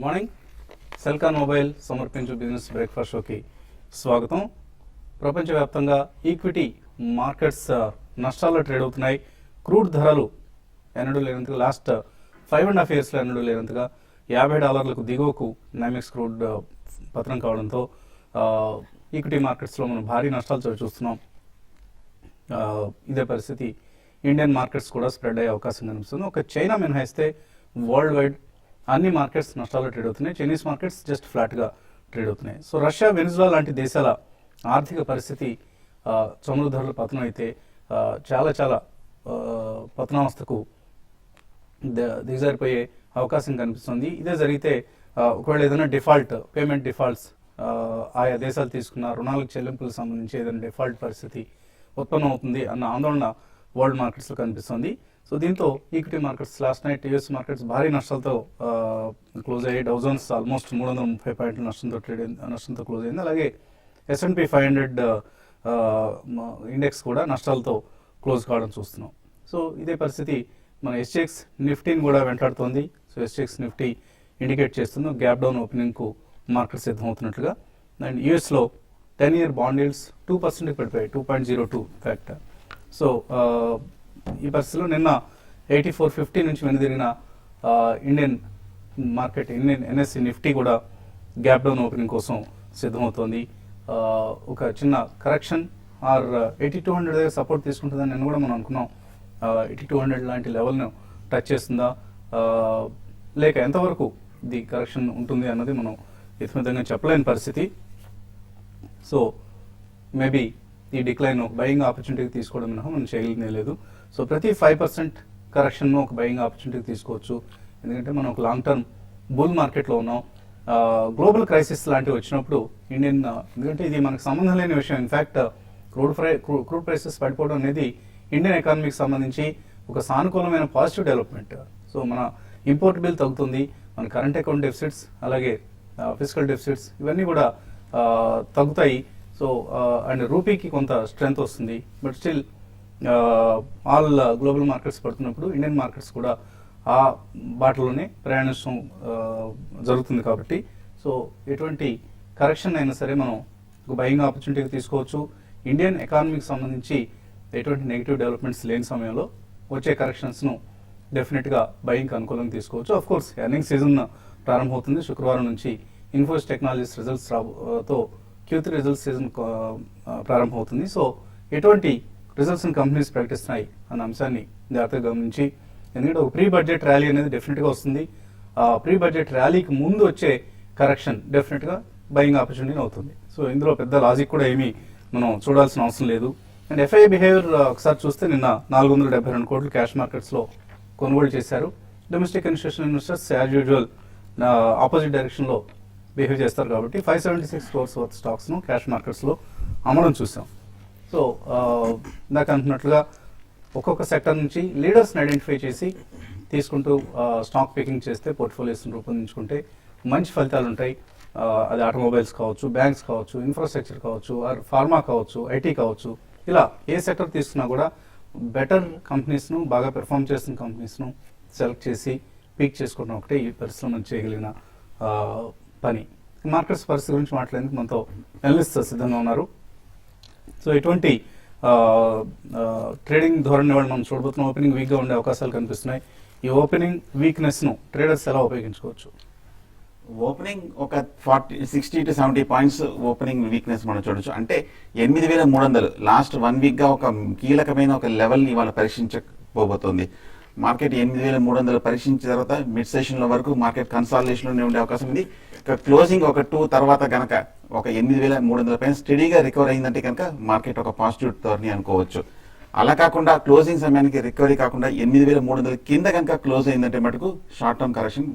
Morning Celkon mobile సమర్పించు business breakfast షోకి స్వాగతం. ప్రపంచవ్యాప్తంగా ఈక్విటీ మార్కెట్స్ నష్టాల్లో ట్రేడ్ అవుతున్నాయి. క్రూడ్ ధరలు ఎన్నడూ లేనంతగా లాస్ట్ 5.5 yearsలో ఎన్నడూ లేనంతగా $50 దిగువకు నైమెక్స్ క్రూడ్ పతనం కావడంతో ఈక్విటీ మార్కెట్స్లో మనం భారీ నష్టాలు చూస్తున్నాం. ఇదే పరిస్థితి ఇండియన్ మార్కెట్స్ కూడా స్ప్రెడ్ అయ్యే అవకాశం కనిపిస్తుంది. ఒక చైనా మినహాయిస్తే వరల్డ్ వైడ్ అన్ని మార్కెట్స్ నష్టాల్లో ట్రేడ్ అవుతున్నాయి. చైనీస్ మార్కెట్స్ జస్ట్ ఫ్లాట్గా ట్రేడ్ అవుతున్నాయి. సో రష్యా, వెనిజులా లాంటి దేశాల ఆర్థిక పరిస్థితి చమురు ధరల పతనం అయితే చాలా పతనావస్థకు దిగజారిపోయే అవకాశం కనిపిస్తుంది. ఇదే జరిగితే ఒకవేళ ఏదైనా పేమెంట్ డిఫాల్ట్స్ ఆయా దేశాలు తీసుకున్న రుణాలకు చెల్లింపులకు సంబంధించి ఏదైనా డిఫాల్ట్ పరిస్థితి ఉత్పన్నం అవుతుంది అన్న ఆందోళన వరల్డ్ మార్కెట్స్లో కనిపిస్తుంది. సో దీంతో equity markets last night US markets భారీ నష్టాలతో క్లోజ్ అయ్యాయి. డౌ జోన్స్ ఆల్మోస్ట్ 330 పాయింట్ల నష్టంతో క్లోజ్ అయింది. అలాగే S&P 500 ఇండెక్స్ కూడా నష్టాలతో క్లోజ్ కావడం చూస్తున్నాం. సో ఇదే పరిస్థితి మన SGX నిఫ్టీని కూడా వెంటాడుతోంది. సో SGX నిఫ్టీ ఇండికేట్ చేస్తుంది గ్యాప్ డౌన్ ఓపెనింగ్కు మార్కెట్ సిద్ధమవుతున్నట్లుగా. అండ్ యూఎస్లో 10-year బాండ్ yields 2% పడిపోయాయి, 2.02 ఫ్యాక్ట్. సో ఈ పరిస్థితిలో నిన్న 8450 నుంచి వెనుదిరిగిన ఇండియన్ మార్కెట్ NSE నిఫ్టీ కూడా గ్యాప్ డౌన్ ఓపెనింగ్ కోసం సిద్ధమవుతోంది. ఒక చిన్న కరెక్షన్ ఆర్ 8200 దగ్గర సపోర్ట్ తీసుకుంటుందని నేను కూడా మనం అనుకున్నాం. 8200 లాంటి లెవెల్ను టచ్ చేస్తుందా లేక ఎంతవరకు ఇది కరెక్షన్ ఉంటుంది అన్నది మనం ఇతిమితంగా చెప్పలేని పరిస్థితి. సో మేబీ ఈ డిక్లైన్ ఒక బయింగ్ ఆపర్చునిటీకి తీసుకోవడం మినహా మనం చేయగలిగినే లేదు. సో ప్రతి 5% కరెక్షన్ను ఒక బయింగ్ ఆపర్చునిటీకి తీసుకోవచ్చు. ఎందుకంటే మనం ఒక లాంగ్ టర్మ్ బుల్ మార్కెట్లో ఉన్నాం. గ్లోబల్ క్రైసిస్ లాంటివి వచ్చినప్పుడు ఎందుకంటే ఇది మనకు సంబంధం లేని విషయం. ఇన్ఫ్యాక్ట్ క్రూడ్ ప్రైసెస్ పడిపోవడం అనేది ఇండియన్ ఎకానమీకి సంబంధించి ఒక సానుకూలమైన పాజిటివ్ డెవలప్మెంట్. సో మన ఇంపోర్ట్ బిల్ తగ్గుతుంది, మన కరెంట్ అకౌంట్ డెఫిసిట్స్ అలాగే ఫిజికల్ డెఫిసిట్స్ ఇవన్నీ కూడా తగ్గుతాయి. సో అండ్ రూపీకి కొంత స్ట్రెంగ్త్ వస్తుంది. But still all global markets పడుతున్నప్పుడు ఇండియన్ మార్కెట్స్ కూడా ఆ బాటలోనే ప్రయాణించడం జరుగుతుంది. కాబట్టి సో ఎటువంటి కరెక్షన్ అయినా సరే మనం ఒక బయింగ్ ఆపర్చునిటీకి తీసుకోవచ్చు. ఇండియన్ ఎకానమీకి సంబంధించి ఎటువంటి నెగిటివ్ డెవలప్మెంట్స్ లేని సమయంలో వచ్చే కరెక్షన్స్ను డెఫినెట్గా బయింగ్కి అనుకూలంగా తీసుకోవచ్చు. ఆఫ్ కోర్స్ ఎర్నింగ్ సీజన్ ప్రారంభమవుతుంది. శుక్రవారం నుంచి ఇన్ఫోసిస్ టెక్నాలజీస్ రిజల్ట్స్ తో Q3 రిజల్ట్స్ సీజన్ ప్రారంభమవుతుంది. సో ఎటువంటి రిజల్ట్స్ని కంపెనీస్ ప్రకటిస్తున్నాయి అన్న అంశాన్ని జాగ్రత్తగా గమనించి, ఎందుకంటే ఒక ప్రీ బడ్జెట్ ర్యాలీ అనేది డెఫినెట్గా వస్తుంది. ప్రీ బడ్జెట్ ర్యాలీకి ముందు వచ్చే కరెక్షన్ డెఫినెట్గా బయింగ్ ఆపర్చునిటీ అవుతుంది. సో ఇందులో పెద్ద లాజిక్ కూడా ఏమీ మనం చూడాల్సిన అవసరం లేదు. అండ్ FII బిహేవియర్ ఒకసారి చూస్తే నిన్న 472 కోట్లు క్యాష్ మార్కెట్స్లో కొనుగోలు చేశారు. Domestic institutional investors as usual opposite డైరెక్షన్లో బిహేవ్ చేస్తారు. కాబట్టి 576 crores వర్త్ స్టాక్స్ను క్యాష్ మార్కెట్స్లో అమ్మడం చూసాం. సో ఇందాక అంటున్నట్లుగా ఒక్కొక్క సెక్టర్ నుంచి లీడర్స్ని ఐడెంటిఫై చేసి తీసుకుంటూ స్టాక్ పికింగ్ చేస్తే పోర్ట్ఫోలియోస్ని రూపొందించుకుంటే మంచి ఫలితాలు ఉంటాయి. అది ఆటోమొబైల్స్ కావచ్చు, బ్యాంక్స్ కావచ్చు, ఇన్ఫ్రాస్ట్రక్చర్ కావచ్చు, ఆర్ ఫార్మా కావచ్చు, IT కావచ్చు, ఇలా ఏ సెక్టర్ తీసుకున్నా కూడా బెటర్ కంపెనీస్ను, బాగా పెర్ఫామ్ చేస్తున్న కంపెనీస్ను సెలెక్ట్ చేసి పిక్ చేసుకోవడం ఒకటే ఈ పరిశ్రమ మనం చేయగలిగిన పని. మార్కెట్స్ పరిస్థితి గురించి మాట్లాడేందుకు మనతో అనలిస్ట్ సిద్ధంగా ఉన్నారు. సో ఎటువంటి ట్రేడింగ్ ధోరణి వాళ్ళు మనం చూడబోతున్నాం. ఓపెనింగ్ వీక్గా ఉండే అవకాశాలు కనిపిస్తున్నాయి. ఈ ఓపెనింగ్ వీక్నెస్ను ట్రేడర్స్ ఎలా ఉపయోగించుకోవచ్చు? ఓపెనింగ్ ఒక 60 to 70 పాయింట్స్ ఓపెనింగ్ వీక్నెస్ మనం చూడొచ్చు. అంటే 8300 లాస్ట్ 1 వీక్గా ఒక కీలకమైన ఒక లెవెల్ని ఇవాళ పరీక్షించబోతోంది. మార్కెట్ 8300 పరీక్షించిన తర్వాత మిడ్ సెషన్ల వరకు మార్కెట్ కన్సాలిడేషన్లోనే ఉండే అవకాశం ఉంది. ఇక క్లోజింగ్ ఒక 2 తర్వాత కనుక ఒక 8300 పైన స్టడీగా రికవర్ అయిందంటే కనుక మార్కెట్ ఒక పాజిటివ్ టర్న్ అనుకోవచ్చు. అలా కాకుండా క్లోజింగ్ సమయానికి రికవరీ కాకుండా 8300 కింద కనుక క్లోజ్ అయిందంటే మటుకు షార్ట్ టర్మ్ కరెక్షన్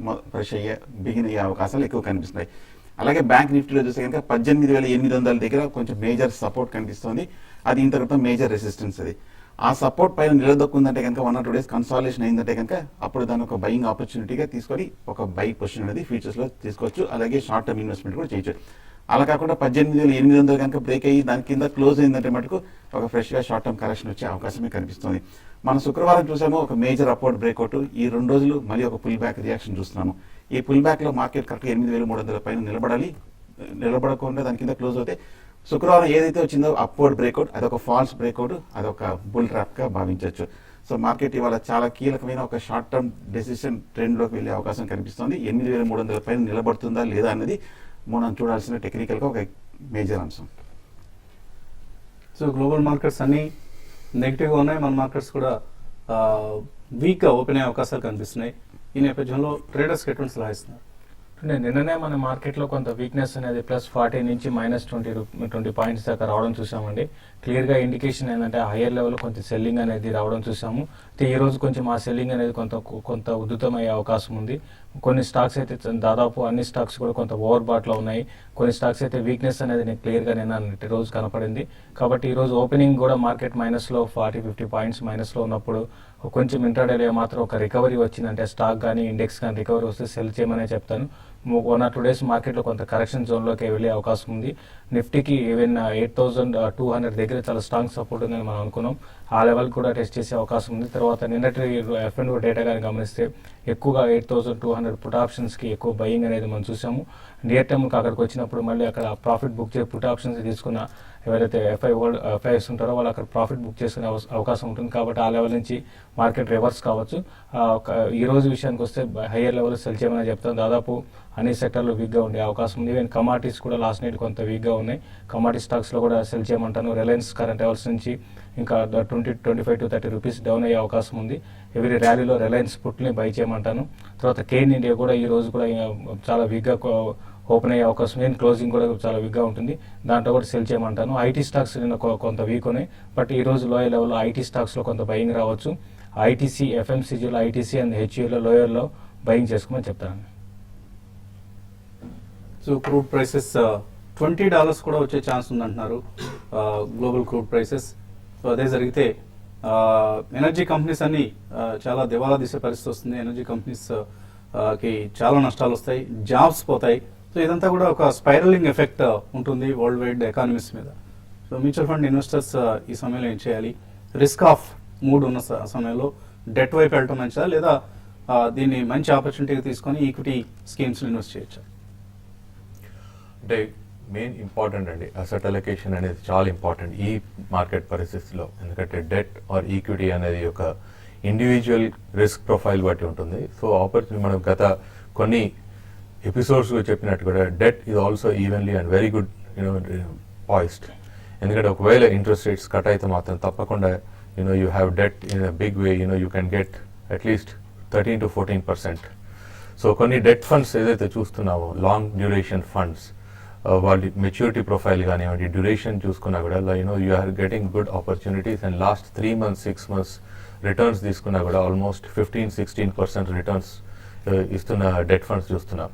బిగిన్ అయ్యే అవకాశాలు ఎక్కువ కనిపిస్తున్నాయి. అలాగే బ్యాంక్ నిఫ్టీలో చూస్తే కనుక 18800 దగ్గర కొంచెం మేజర్ సపోర్ట్ కనిపిస్తుంది. అది ఇంత తర్వాత మేజర్ రెసిస్టెన్స్. అది ఆ సపోర్ట్ పైన నిలదొక్కుందంటే కనుక 1 or 2 days కన్సాలిడేషన్ అయిందంటే కనుక అప్పుడు దాన్ని ఒక బయింగ్ ఆపర్చునిటీగా తీసుకొని ఒక బై పొజిషన్ అనేది ఫ్యూచర్స్లో తీసుకోవచ్చు. అలాగే షార్ట్ టర్మ్ ఇన్వెస్ట్మెంట్ కూడా చేయొచ్చు. అలా కాకుండా 18800 కనుక బ్రేక్ అయ్యి దాని కింద క్లోజ్ అయిందంటే మటుకు ఒక ఫ్రెష్గా షార్ట్ టర్మ్ కరెక్షన్ వచ్చే అవకాశమే కనిపిస్తుంది. మనం శుక్రవారం చూసాము ఒక మేజర్ అప్వర్డ్ బ్రేక్అవుట్. ఈ 2 రోజులు మళ్ళీ ఒక పుల్ బ్యాక్ రియాక్షన్ చూస్తున్నాము. ఈ పుల్ బ్యాక్లో మార్కెట్ కరెక్ట్గా 8,300 పైన నిలబడకుండా దాని కింద క్లోజ్ అవుతే శుక్రవారం ఏదైతే వచ్చిందో అప్వర్డ్ బ్రేక్అవుట్, అదొక ఫాల్స్ బ్రేక్అవుట్, అదొక బుల్ ట్రాప్గా భావించవచ్చు. సో మార్కెట్ ఇవాళ చాలా కీలకమైన ఒక షార్ట్ టర్మ్ డెసిషన్ ట్రెండ్లోకి వెళ్ళే అవకాశం కనిపిస్తుంది. 8,300 పైన నిలబడుతుందా లేదా అనేది మనం చూడాల్సిన టెక్నికల్గా ఒక మేజర్ అంశం. సో గ్లోబల్ మార్కెట్స్ అన్నీ నెగిటివ్గా ఉన్నాయి, మన మార్కెట్స్ కూడా వీక్గా ఓపెన్ అయ్యే అవకాశాలు కనిపిస్తున్నాయి. ఈ నేపథ్యంలో ట్రేడర్స్కి ఎటువంటి సలహా ఇస్తున్నారు? నిన్ననే మన మార్కెట్లో కొంత వీక్నెస్ అనేది +40 నుంచి -20 పాయింట్స్ దాకా రావడం చూసామండి. క్లియర్గా ఇండికేషన్ ఏంటంటే హైయర్ లెవెల్ కొంత సెల్లింగ్ అనేది రావడం చూసాము. ఈ రోజు కొంచెం ఆ సెల్లింగ్ అనేది కొంత ఉధృతమయ్యే అవకాశం ఉంది. కొన్ని స్టాక్స్ అయితే దాదాపు అన్ని స్టాక్స్ కూడా కొంత ఓవర్ బాట్లో ఉన్నాయి. కొన్ని స్టాక్స్ అయితే వీక్నెస్ అనేది క్లియర్గా నిన్న రోజు కనపడింది. కాబట్టి ఈ రోజు ఓపెనింగ్ కూడా మార్కెట్ మైనస్లో 40-50 పాయింట్స్ మైనస్లో ఉన్నప్పుడు కొంచెం ఇంట్రాడేలో మాత్రం ఒక రికవరీ వచ్చిందంటే స్టాక్ కానీ ఇండెక్స్ కానీ రికవరీ వస్తే సెల్ చేయమనే చెప్తాను. 1 or 2 days మార్కెట్లో కొంత కరెక్షన్ జోన్లోకి వెళ్ళే అవకాశం ఉంది. నిఫ్టీకి ఈవెన్ 8,200 దగ్గర చాలా స్ట్రాంగ్ సపోర్ట్ ఉందని మనం అనుకున్నాం. ఆ లెవెల్ కూడా టెస్ట్ చేసే అవకాశం ఉంది. తర్వాత నిన్నటి F&O డేటా కానీ గమనిస్తే ఎక్కువగా 8,200 పుట్ ఆప్షన్స్కి ఎక్కువ బయింగ్ అనేది మనం చూసాము. నియర్ టర్మ్కి అక్కడికి వచ్చినప్పుడు మళ్ళీ అక్కడ ప్రాఫిట్ బుక్ చేసి పుట్ ఆప్షన్స్ తీసుకున్న ఎవరైతే ఎఫ్ఐఎస్ ఉంటారో వాళ్ళు అక్కడ ప్రాఫిట్ బుక్ చేసుకునే అవకాశం ఉంటుంది. కాబట్టి ఆ లెవెల్ నుంచి మార్కెట్ రివర్స్ కావచ్చు. ఈ రోజు విషయానికి వస్తే హయ్యర్ లెవెల్ సెల్ చేయమని చెప్తాను. దాదాపు అన్ని సెక్టర్లు వీక్గా ఉండే అవకాశం ఉంది. ఈవెన్ కమాడిటీస్ కూడా లాస్ట్ నైట్ కొంత వీక్గా ఉన్నాయి. కమాడిటీ స్టాక్స్లో కూడా సెల్ చేయమంటాను. రిలయన్స్ కరెంట్ లెవెల్స్ నుంచి ఇంకా 25 to 30 రూపీస్ డౌన్ అయ్యే అవకాశం ఉంది. ఎవరి ర్యాలీలో రిలయన్స్ పుట్ని బై చేయమంటాను. తర్వాత కేన్ ఇండియా కూడా ఈ రోజు కూడా చాలా వీక్గా ఓపెన్ అయ్యే అవకాశం ఉంది. క్లోజింగ్ కూడా చాలా వీక్గా ఉంటుంది. దాంట్లో కూడా సెల్ చేయమంటాను. ఐటీ స్టాక్స్ కొంత వీక్ ఉన్నాయి. బట్ ఈ రోజు లోయర్ లెవెల్లో ఐటీ స్టాక్స్లో కొంత బయింగ్ రావచ్చు. ఐటీసీ, ఎఫ్ఎంసీజీలో ఐటీసీ అండ్ హెచ్యూలో లోయర్లో బయింగ్ చేసుకోమని చెప్తాను. సో క్రూడ్ ప్రైసెస్ $20 కూడా వచ్చే ఛాన్స్ ఉందంటున్నారు గ్లోబల్ క్రూడ్ ప్రైసెస్. సో అదే జరిగితే ఎనర్జీ కంపెనీస్ అన్ని చాలా దివాలా తీసే పరిస్థితి వస్తుంది. ఎనర్జీ కంపెనీస్ కి చాలా నష్టాలు వస్తాయి, జాబ్స్ పోతాయి. సో ఇదంతా కూడా ఒక స్పైరలింగ్ ఎఫెక్ట్ ఉంటుంది వరల్డ్ వైడ్ ఎకానమీస్ మీద. సో మ్యూచువల్ ఫండ్ ఇన్వెస్టర్స్ ఈ సమయంలో ఏం చేయాలి? రిస్క్ ఆఫ్ మూడ్ ఉన్న సమయంలో డెట్ వైపు వెళ్ళటం మంచిదా, లేదా దీన్ని మంచి ఆపర్చునిటీగా తీసుకొని ఈక్విటీ స్కీమ్స్లో ఇన్వెస్ట్ చేయొచ్చా? అంటే మెయిన్ ఇంపార్టెంట్ అండి, అసెట్ అలొకేషన్ అనేది చాలా ఇంపార్టెంట్ ఈ మార్కెట్ పరిస్థితిలో. ఎందుకంటే డెట్ ఆర్ ఈక్విటీ అనేది ఒక ఇండివిజువల్ రిస్క్ ప్రొఫైల్ బట్టి ఉంటుంది. సో ఆపర్చునిటీ మనం గత కొన్ని ఎపిసోడ్స్లో చెప్పినట్టు కూడా that is also evenly and very good poised. ఎందుకంటే ఒకవేళ ఇంట్రెస్ట్ రేట్స్ కట్ అయితే మాత్రం తప్పకుండా you have debt in a big way, you can get at least 13 to 14%. So కొన్ని డెట్ ఫండ్స్ ఏదైతే చూస్తున్నామో లాంగ్ డ్యూరేషన్ ఫండ్స్, వాళ్ళ మెచ్యూరిటీ ప్రొఫైల్ కానివ్వండి, డ్యూరేషన్ చూసుకున్నా కూడా you are getting good opportunities. And last 3 months 6 months returns తీసుకున్నా కూడా almost 15-16% returns ఇస్తున్న డెట్ ఫండ్స్ చూస్తున్నాం.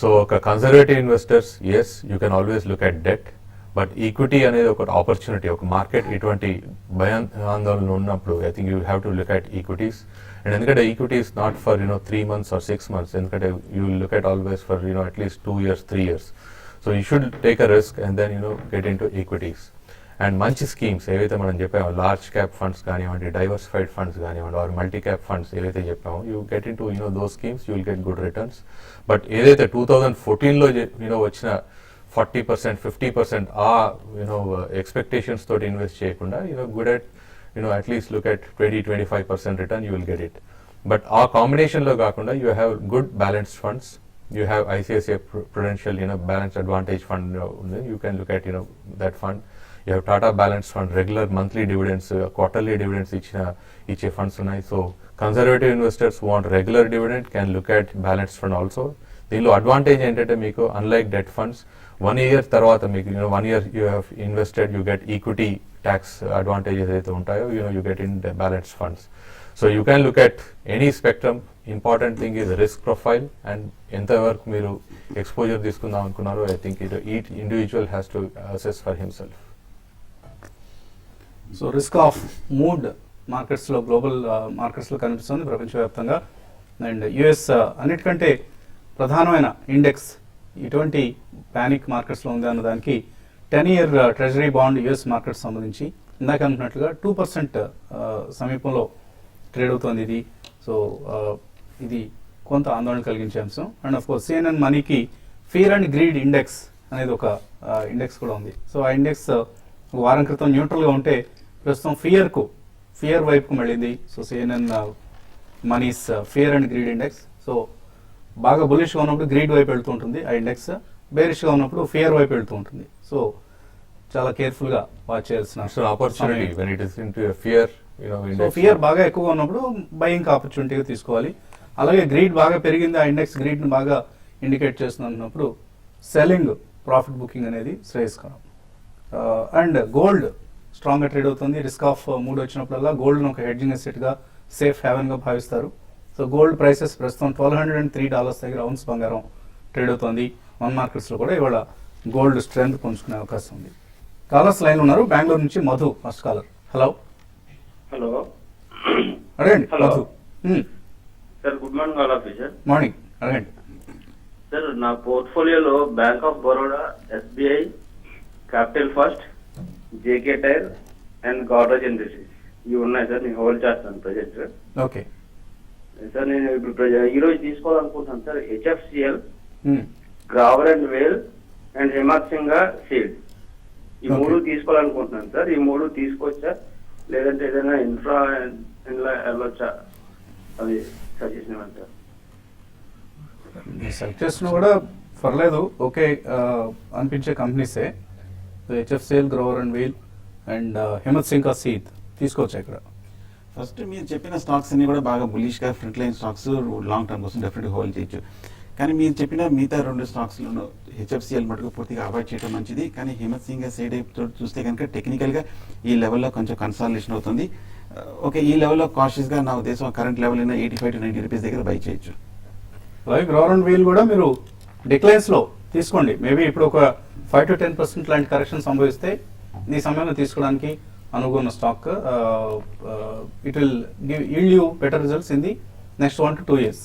సో ఒక conservative investors as you can always look at debt, but equity అనేది ఒక ఆపర్చునిటీ. ఒక మార్కెట్ ఇటువంటి ఆందోళన ఉన్నప్పుడు I think you have to look at equities. And ఎందుకంటే equities not for 3 months or 6 months, ఎందుకంటే you look at always for at least 2 years 3 years. So you should take a risk and then get in to equities. And మంచి schemes ఏవైతే మనం చెప్పామో large cap funds కానివ్వండి, diversified funds కానివ్వండి, or multi cap funds ఏవైతే చెప్పామో you get in to those schemes, you will get good returns. But ఏదైతే 2014లో వచ్చిన 40%, 50% ఆ ఎక్స్పెక్టేషన్స్ తోటి ఇన్వెస్ట్ చేయకుండా good at at least look at 20-25% return, you will get it. But ఆ కాంబినేషన్లో కాకుండా you have good balanced funds. You have ICICI Prudential, Balanced Advantage Fund. You can look at, that fund. You have Tata Balanced Fund, regular monthly dividends, quarterly dividends each funds ఉన్నాయి. So conservative investors who want regular dividend can look at balanced fund also. దీనిలో advantage ఏంటంటే మీకు unlike debt funds 1 year తర్వాత మీకు 1 year you have invested, you get equity tax advantages ఏదైతే ఉంటాయో you get in the balanced funds. So you can look at any spectrum. Important thing is risk profile and ఎంతవరకు మీరు exposure తీసుకుందాం అనుకున్నారో I think each individual has to assess for himself. So risk of mood మార్కెట్స్లో, global మార్కెట్స్లో కనిపిస్తుంది ప్రపంచవ్యాప్తంగా. And US అన్నిటికంటే ప్రధానమైన ఇండెక్స్ ఇటువంటి ప్యానిక్ మార్కెట్స్లో ఉంది అన్న దానికి 10-year treasury bond US markets సంబంధించి ఇందాక అనుకున్నట్లుగా 2% సమీపంలో ట్రేడ్ అవుతుంది ఇది. సో ఇది కొంత ఆందోళన కలిగించే అంశం. అండ్ ఆఫ్ కోర్స్ సిఎన్ఎన్ మనీకి ఫియర్ అండ్ గ్రీడ్ ఇండెక్స్ అనేది ఒక ఇండెక్స్ కూడా ఉంది. సో ఆ ఇండెక్స్ వారం క్రితం న్యూట్రల్గా ఉంటే ప్రస్తుతం ఫియర్ వైపుకు వెళ్ళింది. So CNN Money's fear and greed index. So బాగా బులిష్గా ఉన్నప్పుడు గ్రీడ్ వైపు వెళ్తూ ఉంటుంది ఆ ఇండెక్స్, బేరిష్గా ఉన్నప్పుడు ఫియర్ వైపు వెళ్తూ ఉంటుంది. సో చాలా కేర్ఫుల్గా వాచ్ చేయాల్సిన so opportunity when it is into fear fear బాగా ఎక్కువగా ఉన్నప్పుడు బయింగ్ ఆపర్చునిటీగా తీసుకోవాలి. అలాగే గ్రీడ్ బాగా పెరిగింది, ఆ ఇండెక్స్ గ్రీడ్ని బాగా ఇండికేట్ చేస్తుంది అన్నప్పుడు సెల్లింగ్ ప్రాఫిట్ బుకింగ్ అనేది శ్రేయస్కరం. అండ్ గోల్డ్ స్ట్రాంగ్గా ట్రేడ్ అవుతుంది. రిస్క్ ఆఫ్ మూడ్ వచ్చినప్పుడల్లా గోల్డ్ను ఒక హెడ్జింగ్ అసెట్గా సేఫ్ హ్యావెన్గా భావిస్తారు. సో గోల్డ్ ప్రైసెస్ ప్రస్తుతం $1,203 దగ్గర ఔన్స్ బంగారం ట్రేడ్ అవుతుంది. వన్ మార్కెట్స్లో కూడా ఇవాళ గోల్డ్ స్ట్రెంత్ పుంజుకునే అవకాశం ఉంది. కాలర్స్ లైన్ ఉన్నారు. బెంగళూరు నుంచి మధు ఫస్ట్ కాలర్. హలో అడగండి Madhu. Sir good morning all of you sir. Morning అడగండి. సార్ నా పోర్ట్ఫోలియోలో Bank of Baroda, SBI, Capital First, JK tyre and Godrej Industries ఇవి ఉన్నాయి సార్. నేను హోల్డ్ చేస్తాను ప్రజెంట్. ఓకే సార్ నేను ఇప్పుడు ఈ రోజు తీసుకోవాలనుకుంటున్నాను sir. HFCL, Grauer and Weil and Himat Singh Seide ఈ మూడు తీసుకోవాలనుకుంటున్నాను సార్. ఈ మూడు తీసుకోవచ్చా లేదంటే ఏదైనా ఇన్ఫ్రా వెళ్ళొచ్చా అది సజెషన్ ఇవ్వండి సార్. సెలెక్ట్ చేసిన కూడా పర్లేదు, ఓకే అనిపించే కంపెనీసే. HFCL, Grauer and Weil and Himat Singh Seide తీసుకోవచ్చు ఇక్కడ. ఫస్ట్ మీరు చెప్పిన స్టాక్స్ అన్ని కూడా బాగా బులిష్గా front line stocks long term కోసం డెఫినెట్గా హోల్డ్ చేయొచ్చు. కానీ మీరు చెప్పిన మిగతా రెండు స్టాక్స్లను హెచ్ఎఫ్సిఎల్ మటుకు పూర్తిగా అవాయిడ్ చేయడం మంచిది. కానీ హిమత్ సింగ్ సైడ్ చూస్తే కనుక టెక్నికల్గా ఈ లెవెల్లో కొంచెం కన్సాలిడేషన్ అవుతుంది. ఓకే, ఈ లెవెల్లో కాషియస్గా నా ఉద్దేశం కరెంట్ లెవెల్ అయినా 85 to 90 రూపీస్ దగ్గర బై చేయొచ్చు. అలాగే గ్రోవర్ అండ్ వీల్ కూడా మీరు డిక్లైన్స్లో తీసుకోండి. మేబీ ఇప్పుడు ఒక 5 to 10% లాంటి కరెక్షన్ సంభవిస్తే ఈ సమయంలో తీసుకోవడానికి అనుకున్న stock. It will yield you better results in the next 1 to 2 years.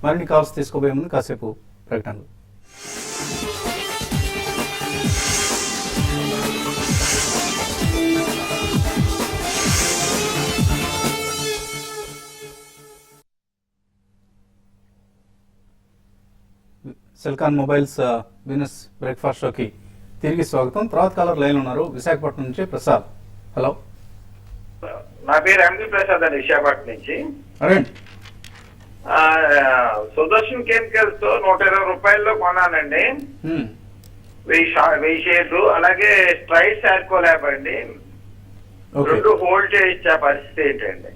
మరిన్ని కాల్స్ తీసుకోబోయే ముందు కాసేపు ప్రకటనలు. సెల్కాన్ మొబైల్స్ బిజినెస్ బ్రేక్ఫాస్ట్ షోకి తిరిగి స్వాగతం. తర్వాత కాలర్ లైన్ ఉన్నారు విశాఖపట్నం నుంచి ప్రసాద్. హలో, నా పేరు ఎండి ప్రసాద్ అండి, విశాఖపట్నం నుంచి. అరేండి. సుదర్శన్ కెమికల్స్ తో 120 రూపాయల్లో కొన్నానండి, 1000 షేర్లు. అలాగే స్ట్రైట్స్ ఆర్కో ల్యాబ్ అండి, రెండు హోల్డ్ చేయించే పరిస్థితి ఏంటండి?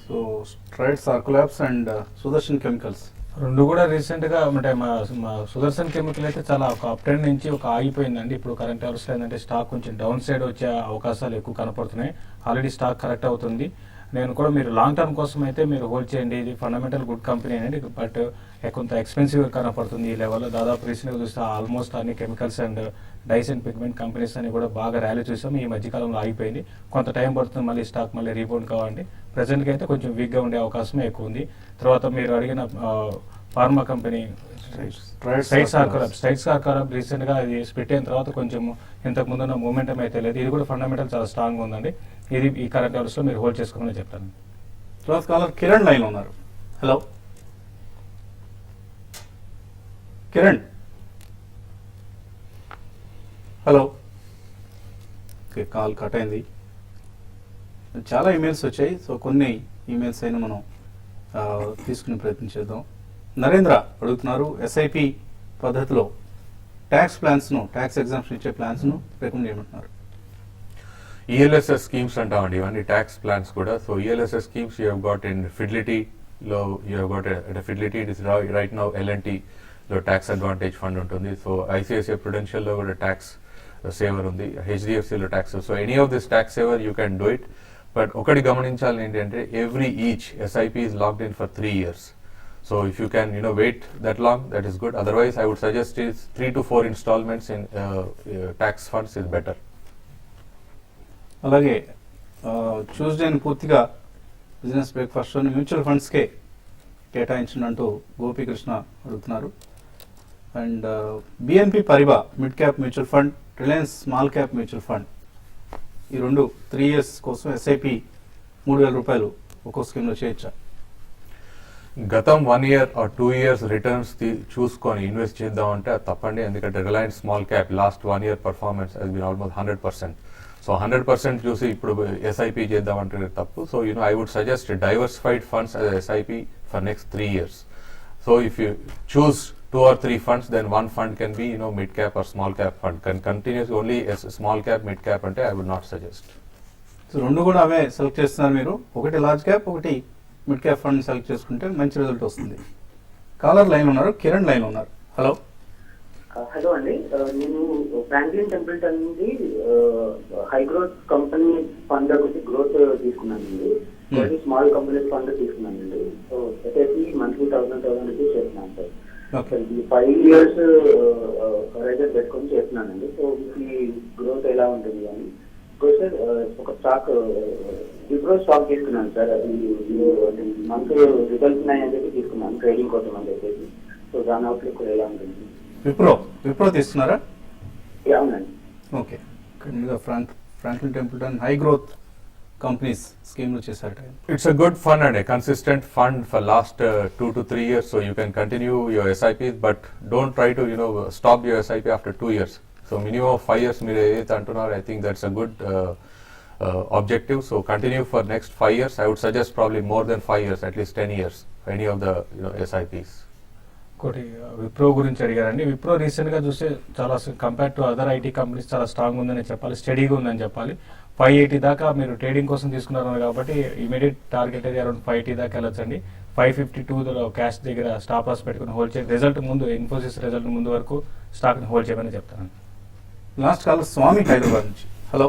So Strides, Arcolabs and Sudarshan Chemicals రెండు కూడా రీసెంట్ గా అంటే మా సుదర్శన్ కెమికల్ అయితే చాలా ఒక అప్ ట్రెండ్ నుంచి ఒక ఆగిపోయిందండి. ఇప్పుడు కరెంట్ అవర్స్ ఏంటంటే స్టాక్ కొంచెం డౌన్ సైడ్ వచ్చే అవకాశాలు ఎక్కువ కనపడుతున్నాయి. ఆల్రెడీ స్టాక్ కరెక్ట్ అవుతుంది. నేను కూడా మీరు లాంగ్ టర్మ్ కోసం అయితే మీరు హోల్డ్ చేయండి. ఇది ఫండమెంటల్ గుడ్ కంపెనీ అండి, బట్ కొంత ఎక్స్పెన్సివ్ కనపడుతుంది ఈ లెవెల్లో. దాదాపు రీసెంట్గా చూస్తే ఆల్మోస్ట్ అన్ని chemicals and dyes and pigment companies అని కూడా బాగా ర్యాలీ చూసాం. ఈ మధ్యకాలంలో ఆగిపోయింది, కొంత టైం పడుతుంది మళ్ళీ స్టాక్ మళ్ళీ రీబౌండ్ కావాలండి. ప్రెసెంట్గా అయితే కొంచెం వీక్గా ఉండే అవకాశమే ఎక్కువ ఉంది. తర్వాత మీరు అడిగిన ఫార్మా కంపెనీ స్ట్రైట్స్ ఆర్కరాబ్ రీసెంట్గా ఇది స్ప్లిట్ అయిన తర్వాత కొంచెం ఇంతకు ముందున్న మూమెంటం అయితే లేదు. ఇది కూడా ఫండమెంటల్ చాలా స్ట్రాంగ్ ఉందండి. ఇది ఈ కరెంట్ అవర్స్లో మీరు హోల్డ్ చేసుకోమని చెప్తాను. తర్వాత కాలర్ కిరణ్ లైన్ ఉన్నారు. Hello Kiran. Hello. Okay, call cut అయింది. చాలా ఈమెయిల్స్ వచ్చాయి, సో కొన్ని ఈమెయిల్స్ అయినా మనం తీసుకునే ప్రయత్నం చేద్దాం. నరేంద్ర అడుగుతున్నారు, ఎస్ఐపి పద్ధతిలో ట్యాక్స్ ప్లాన్స్ను, ట్యాక్స్ ఎగ్జామ్షన్ ఇచ్చే ప్లాన్స్ను రికమెండ్ చేయమంటున్నారు. ఈఎల్ఎస్ఎస్ స్కీమ్స్ అంటామండి ఇవన్నీ ట్యాక్స్ ప్లాన్స్ కూడా. So ELSS schemes you have got in ఫిడిలిటీలో, you have got at Fidelity it is right now ఎల్ఎన్టీలో ట్యాక్స్ అడ్వాంటేజ్ ఫండ్ ఉంటుంది. సో ఐసిఐసిఐ ప్రుడెన్షియల్లో కూడా ట్యాక్స్ సేవర్ ఉంది, హెచ్డిఎఫ్సిలో tax. So any of this tax saver you can do it. But ఒకటి గమనించాలి ఏంటంటే each SIP is locked in for 3 years. So if you can wait that long, that is good. Otherwise I would suggest is 3 to 4 installments in tax funds is better. అలాగే ట్యూస్డేని పూర్తిగా business breakfast mutual ఫండ్స్కే కేటాయించినట్టు గోపీకృష్ణ అడుగుతున్నారు. And BNP Paribas mid cap mutual fund, Reliance small cap mutual fund, ఈ రెండు 3 years కోసం SIP 3000 రూపాయలు ఒక్కో స్కీమ్లో చేయొచ్చా? గతం 1 ఇయర్ ఆర్ 2 ఇయర్స్ రిటర్న్స్ చూసుకొని ఇన్వెస్ట్ చేద్దాం అంటే అది తప్పండి. ఎందుకంటే Reliance small cap last 1 year performance has been almost 100%. So 100% చూసి ఇప్పుడు ఎస్ఐపి చేద్దాం అంటే తప్పు. So I would suggest diversified funds as SIP for next 3 years. So if you choose 2 or 3 funds, then one fund can be mid cap or small cap fund. Can continue only as small cap, mid cap ante I would not suggest. So రెండు కూడా అవే select చేస్తున్నారు మీరు, ఒకటి large cap ఒకటి mid cap fund select చేసుకుంటే మంచి result వస్తుంది. Caller line ఉన్నారు, కిరణ్ లైన్ ఉన్నారు. హలో హలో అండి, నేను ఫ్రాంక్లిన్ టెంపుల్టన్ నుండి హై గ్రోత్ కంపెనీ ఫండ్ ఒకటి గ్రోత్ తీసుకున్నానండి. స్మాల్ కంపెనీస్ ఫండ్ తీసుకున్నానండి. సో వచ్చేసి మంత్లీ 1000 రూపీస్ చేస్తున్నాను సార్. ఓకే 5 years హోరైజన్ పెట్టుకొని చేస్తున్నానండి. సో ఈ గ్రోత్ ఎలా ఉంటుంది అని సార్ ఒక స్టాక్ విప్రో స్టాక్ తీసుకున్నాను సార్. అది మంత్ రిజల్ట్స్ ఉన్నాయని చెప్పి తీసుకున్నాను ట్రేడింగ్ కోసం అని చెప్పేసి. సో దాని అవుట్లుక్ ఎలా ఉంటుంది? విప్రో తీసుకున్నారా? అవునండి. Okay, Franklin Templeton high growth companies scheme లో చేశారట. It's a good fund and a consistent fund for last 2 to 3 years. So you can continue your SIPs, but don't try to stop your SIP after 2 years. So minimum of 5 years మీరు ఏదైతే అంటున్నారో I think that's a good objective. So continue for next 5 years. I would suggest probably more than 5 years, at least 10 years for any of the SIPs. ఇంకోటి విప్రో గురించి అడిగారండి. Wipro recent గా చూస్తే చాలా compare to other IT companies చాలా strong ఉందని చెప్పాలి, స్టడీగా ఉందని చెప్పాలి. 580 దాకా మీరు ట్రేడింగ్ కోసం తీసుకున్నారు కాబట్టి ఇమీడియట్ టార్గెట్ అయితే అరౌండ్ 580 దాకా వెళ్ళొచ్చండి. 552 క్యాష్ దగ్గర స్టాప్ లాస్ పెట్టుకుని హోల్డ్ చేయండి. రిజల్ట్ ముందు ఇన్ఫోసిస్ రిజల్ట్ ముందు వరకు స్టాక్ ని హోల్డ్ చేయమని చెప్తాను. లాస్ట్ కాల్ స్వామి హైదరాబాద్ నుంచి. హలో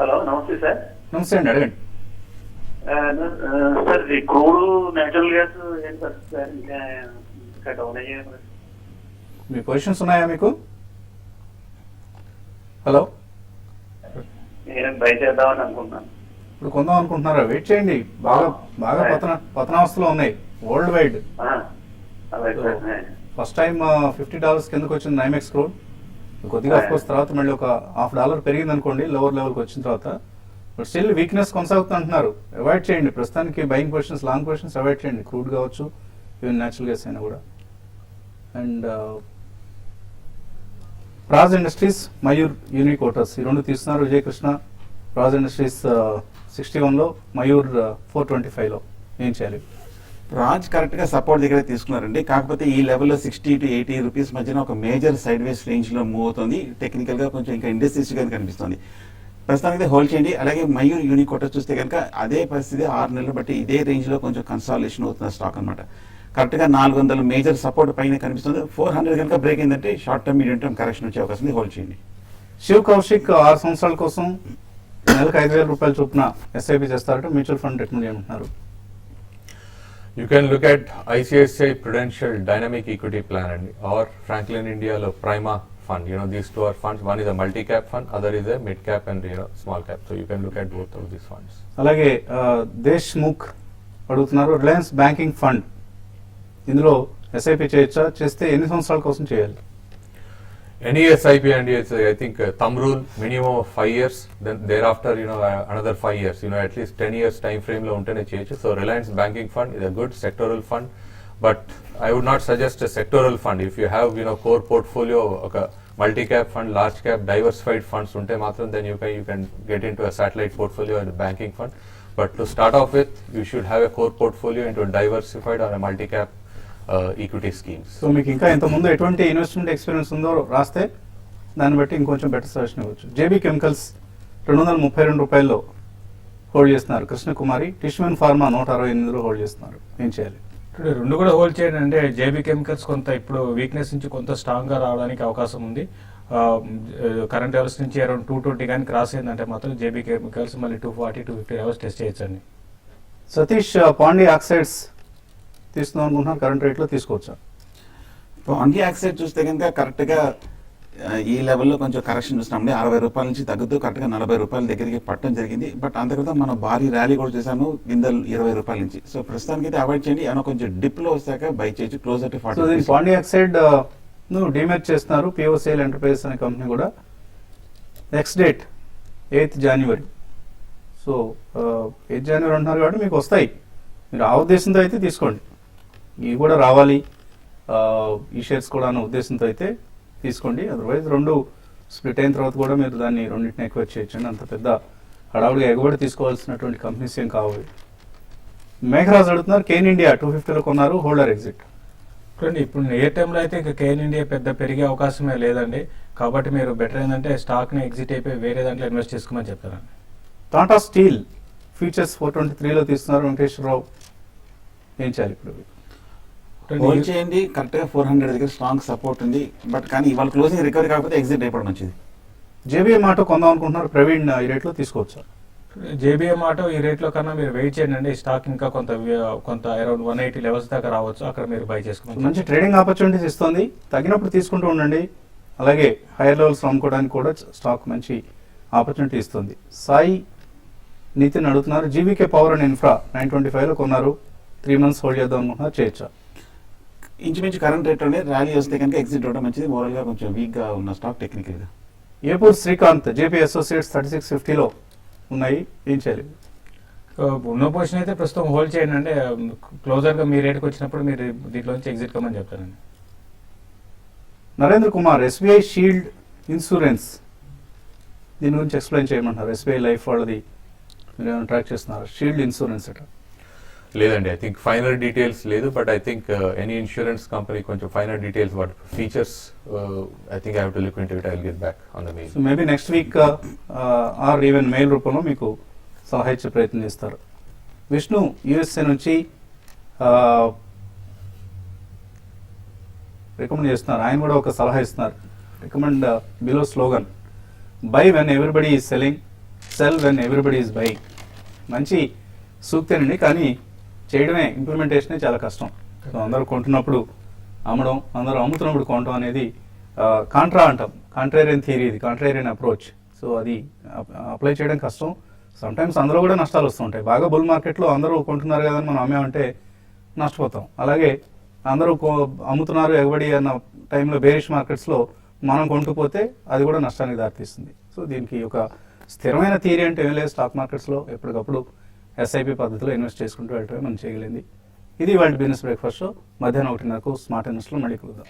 హలో, నమస్తే సార్. నమస్తే అండి, అడగండి. సార్ ఈ క్రూడ్ నేచురల్ గ్యాస్ ఏం సార్ ఇంకా డౌన్ అయ్యే మీ పొజిషన్స్ ఉన్నాయా మీకు? హలో, నేను బయట చేద్దామని అనుకుంటున్నాను. ఇప్పుడు కొందాం అనుకుంటున్నారా? వెయిట్ చేయండి, బాగా బాగా పతనావస్థలో ఉన్నాయి వరల్డ్ వైడ్. అలాగే సార్. ఫస్ట్ టైం $50 కిందకు వచ్చింది నైమెక్స్ క్రూడ్. కొద్దిగా ఆఫ్కోర్స్ తర్వాత మళ్ళీ ఒక $1 పెరిగింది అనుకోండి లోవర్ లెవెల్కి వచ్చిన తర్వాత. బట్ స్టిల్ వీక్నెస్ కొనసాగుతుంది అంటున్నారు. అవాయిడ్ చేయండి ప్రస్తుతానికి, buying positions long positions avoid చేయండి, క్రూడ్ కావచ్చు ఈవెన్ న్యాచురల్ గ్యాస్ అయినా కూడా. అండ్ ప్రాజ్ ఇండస్ట్రీస్, మయూర్ యూనికోటర్స్ ఈ రెండు తీస్తున్నారు విజయకృష్ణ. ప్రాజ్ ఇండస్ట్రీస్ 61లో, మయూర్ 425లో. ఏం చేయాలి? రాజ్ కరెక్ట్ గా సపోర్ట్ దగ్గర తీసుకున్నారండి. కాకపోతే ఈ లెవెల్లో 60 to 80 రూపీస్ మధ్యన ఒక మేజర్ సైడ్ వేస్ రేంజ్ లో మూవ్ అవుతుంది. టెక్నికల్ గా కొంచెం ఇంకా ఇండస్ట్రీస్ గా కనిపిస్తుంది. ప్రస్తుతానికి హోల్డ్ చేయండి. అలాగే మయూర్ యూనికోటర్ చూస్తే కనుక అదే పరిస్థితి 6 నెలలు బట్టి ఇదే రేంజ్ లో కొంచెం కన్సాలిడేషన్ అవుతున్న స్టాక్ అనమాట. కరెక్ట్ గా 400 మేజర్ సపోర్ట్ పైన కనిపిస్తుంది. 400 కనుక బ్రేక్ అయిందంటే short term medium term correction వచ్చే అవకాశం ఉంది. హోల్డ్ చేయండి. శివ్ కౌశిక్ 6 సంవత్సరాల కోసం నెలకు ₹5,000 చొప్పున ఎస్ఐపి చేస్తారట. మ్యూచువల్ ఫండ్ రికమెండ్ చేయమంటున్నారు. You can look at ICICI Prudential Dynamic Equity Plan or Franklin India Prima Fund. These two are funds. One is a multi-cap fund, other is a mid-cap and small cap. So you can look at both of these funds. అలాగే దేశ్ ముఖ్ అడుగుతున్నారు, Reliance banking fund ఇందులో SIP చేయొచ్చా? చేస్తే ఎన్ని సంవత్సరాల కోసం చేయాలి? Any SIP and I think thumb rule minimum of 5 years, then thereafter another 5 years, at least 10 years time frame lo untene cheyochu. So Reliance Banking Fund is a good sectoral fund, but I would not suggest a sectoral fund. If you have core portfolio oka multi cap fund, large cap diversified funds unte matram, then you can get into a satellite portfolio and a banking fund. But to start off with, you should have a core portfolio into a diversified or a multi cap equity schemes. So మీకు ఇంకా ఇంతకుముందు ఎటువంటి investment experience ఉందో రాస్తే దాన్ని బట్టి ఇంకొంచెం better suggestion ఇవ్వచ్చు. జేబీ కెమికల్స్ ₹232 హోల్డ్ చేస్తున్నారు కృష్ణకుమారి. టిష్మన్ ఫార్మా 168లో హోల్డ్ చేస్తున్నారు. ఏం చేయాలి? రెండు కూడా హోల్డ్ చేయండి. అంటే జేబీ కెమికల్స్ కొంత ఇప్పుడు వీక్నెస్ నుంచి కొంత స్ట్రాంగ్ గా రావడానికి అవకాశం ఉంది. కరెంట్ లెవెల్స్ నుంచి అరౌండ్ 220 కానీ క్రాస్ అయిందంటే మాత్రం జేబీ కెమికల్స్ మళ్ళీ 240 to 250 లెవెల్స్ టెస్ట్ చేయొచ్చండి. సతీష్ పాండి ఆక్సైడ్స్ తీసుకుందాం అనుకుంటున్నారు, కరెంట్ రేట్లో తీసుకోవచ్చా? పాండి ఆక్సైడ్ చూస్తే కనుక కరెక్ట్ గా ఈ లెవెల్లో కొంచెం కరెక్షన్ చూస్తున్నామండి. ₹60 నుంచి తగ్గుతూ కరెక్ట్ గా ₹40 దగ్గరికి పట్టడం జరిగింది. బట్ అంతకృతం మనం భారీ ర్యాలీ కూడా చేశాము గింజలు ₹20 నుంచి. సో ప్రస్తుతానికి అయితే అవాయిడ్ చేయండి. ఏమైనా కొంచెం డిప్ లో వస్తాక బై చేయొచ్చు. Closer to 40. పాండి ఆక్సైడ్ డిమెర్జ్ చేస్తున్నారు పిఓసిఎల్ ఎంటర్ప్రైజెస్ అనే కంపెనీ కూడా. Next date 8th January. So 8th January అంటున్నారు కాబట్టి మీకు వస్తాయి. మీరు ఆ ఉద్దేశంతో అయితే తీసుకోండి. ఇవి కూడా రావాలి ఈ షేర్స్ కూడా అన్న ఉద్దేశంతో అయితే తీసుకోండి. అదర్వైజ్ రెండు స్ప్లిట్ అయిన తర్వాత కూడా మీరు దాన్ని రెండింటిని ఎక్కువ చేయొచ్చండి. అంత పెద్ద హడావుడిగా ఎగబడి తీసుకోవాల్సినటువంటి కంపెనీస్ ఏం కావాలి. మేఘరాజ్ అడుగుతున్నారు, కేన్ ఇండియా 250లో కొన్నారు, హోల్డర్ ఎగ్జిట్. చూడండి ఇప్పుడు ఏ టైంలో అయితే ఇంకా కేన్ ఇండియా పెద్ద పెరిగే అవకాశమే లేదండి. కాబట్టి మీరు బెటర్ ఏంటంటే స్టాక్ని ఎగ్జిట్ అయిపోయి వేరే దాంట్లో ఇన్వెస్ట్ చేసుకోమని చెప్తారండి. టాటా స్టీల్ ఫ్యూచర్స్ 423లో తీస్తున్నారు వెంకటేశ్వరరావు, ఏం చేయాలి ఇప్పుడు? హోల్డ్ చేయండి, కరెక్ట్గా 400 దగ్గర స్ట్రాంగ్ సపోర్ట్ ఉంది. బట్ కానీ ఇవాళ క్లోజింగ్ రికవరీ కాకపోతే ఎగ్జిట్ అయిపోవడం మంచిది. జేబీఎం ఆటో కొందాం అనుకుంటున్నారు ప్రవీణ్, ఈ రేట్లో తీసుకోవచ్చా? జేబీఎం ఆటో ఈ రేట్లో కన్నా మీరు వెయిట్ చేయండి. స్టాక్ ఇంకా కొంత అరౌండ్ 180 లెవెల్స్ దాకా రావచ్చు, అక్కడ మీరు బై చేసుకోవచ్చు. మంచి ట్రేడింగ్ ఆపర్చునిటీస్ ఇస్తుంది, తగినప్పుడు తీసుకుంటూ ఉండండి. అలాగే హైయర్ లెవెల్స్ అమ్ముకోవడానికి కూడా స్టాక్ మంచి ఆపర్చునిటీ ఇస్తుంది. సాయి నితిన్ అడుగుతున్నారు, జీవీకే పవర్ అండ్ ఇన్ఫ్రా 925లో కొన్నారు, 3 months హోల్డ్ చేద్దాం అనుకుంటున్నారు, చేయొచ్చా? ఇంచుమించు కరెంట్ రేట్లోనే ర్యాలీ వస్తే కనుక ఎగ్జిట్ అవ్వడం మంచిది. ఓవరాల్గా కొంచెం వీక్గా ఉన్న స్టాక్ టెక్నికల్గా. ఏపూర్ శ్రీకాంత్ జేపీ అసోసియేట్స్ 3650లో ఉన్నాయి, ఏం చేయాలి? ఉన్న పొజిషన్ అయితే ప్రస్తుతం హోల్డ్ చేయండి. అంటే క్లోజర్గా మీ రేట్కి వచ్చినప్పుడు మీరు దీంట్లోంచి ఎగ్జిట్ కమ్మని చెప్తారండి. Narendra Kumar SBI shield insurance, దీని గురించి ఎక్స్ప్లెయిన్ చేయమంటారు. ఎస్బీఐ లైఫ్ వాళ్ళది మీరు ఏమైనా ట్రాక్ చేస్తున్నారు, షీల్డ్ ఇన్సూరెన్స్ అట? లేదండి, ఐ థింక్ ఫైనల్ డీటెయిల్స్ లేదు. But I think any insurance company కొంచెం final details what features I think I have to look into it. I will get back on the mail. So maybe next week or even mail రూపంలో మీకు సలహా ఇచ్చే ప్రయత్నం చేస్తారు. Vishnu USA నుంచి recommend చేస్తున్నారు, ఆయన కూడా ఒక సలహా ఇస్తున్నారు. Recommend below slogan, by when everybody is selling, cell when everybody is buying. మంచి సూక్తేనండి, కానీ చేయడమే, ఇంప్లిమెంటేషనే చాలా కష్టం. సో అందరూ కొంటున్నప్పుడు అమ్మడం, అందరూ అమ్ముతున్నప్పుడు కొనడం అనేది కాంట్రా అంటాం, కాంట్రేరియన్ థియరీ, ఇది కాంట్రేరియన్ అప్రోచ్. సో అది అప్లై చేయడం కష్టం. సమ్టైమ్స్ అందులో కూడా నష్టాలు వస్తుంటాయి. బాగా బుల్ మార్కెట్లో అందరూ కొంటున్నారు కదా మనం అమ్మామంటే నష్టపోతాం. అలాగే అందరూ అమ్ముతున్నారు ఎగబడి అన్న టైంలో బేరిష్ మార్కెట్స్లో మనం కొంటుపోతే అది కూడా నష్టానికి దారితీస్తుంది. సో దీనికి ఒక స్థిరమైన థియరీ అంటే ఏం లేదు. స్టాక్ మార్కెట్స్లో ఎప్పటికప్పుడు ఎస్ఐపి పద్ధతిలో ఇన్వెస్ట్ చేసుకుంటూ వెళ్ళటమే మనం చేయగలిగింది. ఇది వాళ్ళ బిజినెస్ బ్రేక్ఫాస్ట్ షో. మధ్యాహ్నం 1:30 స్మార్ట్ ఇన్వెస్ట్లో మళ్ళీ కలుద్దాం.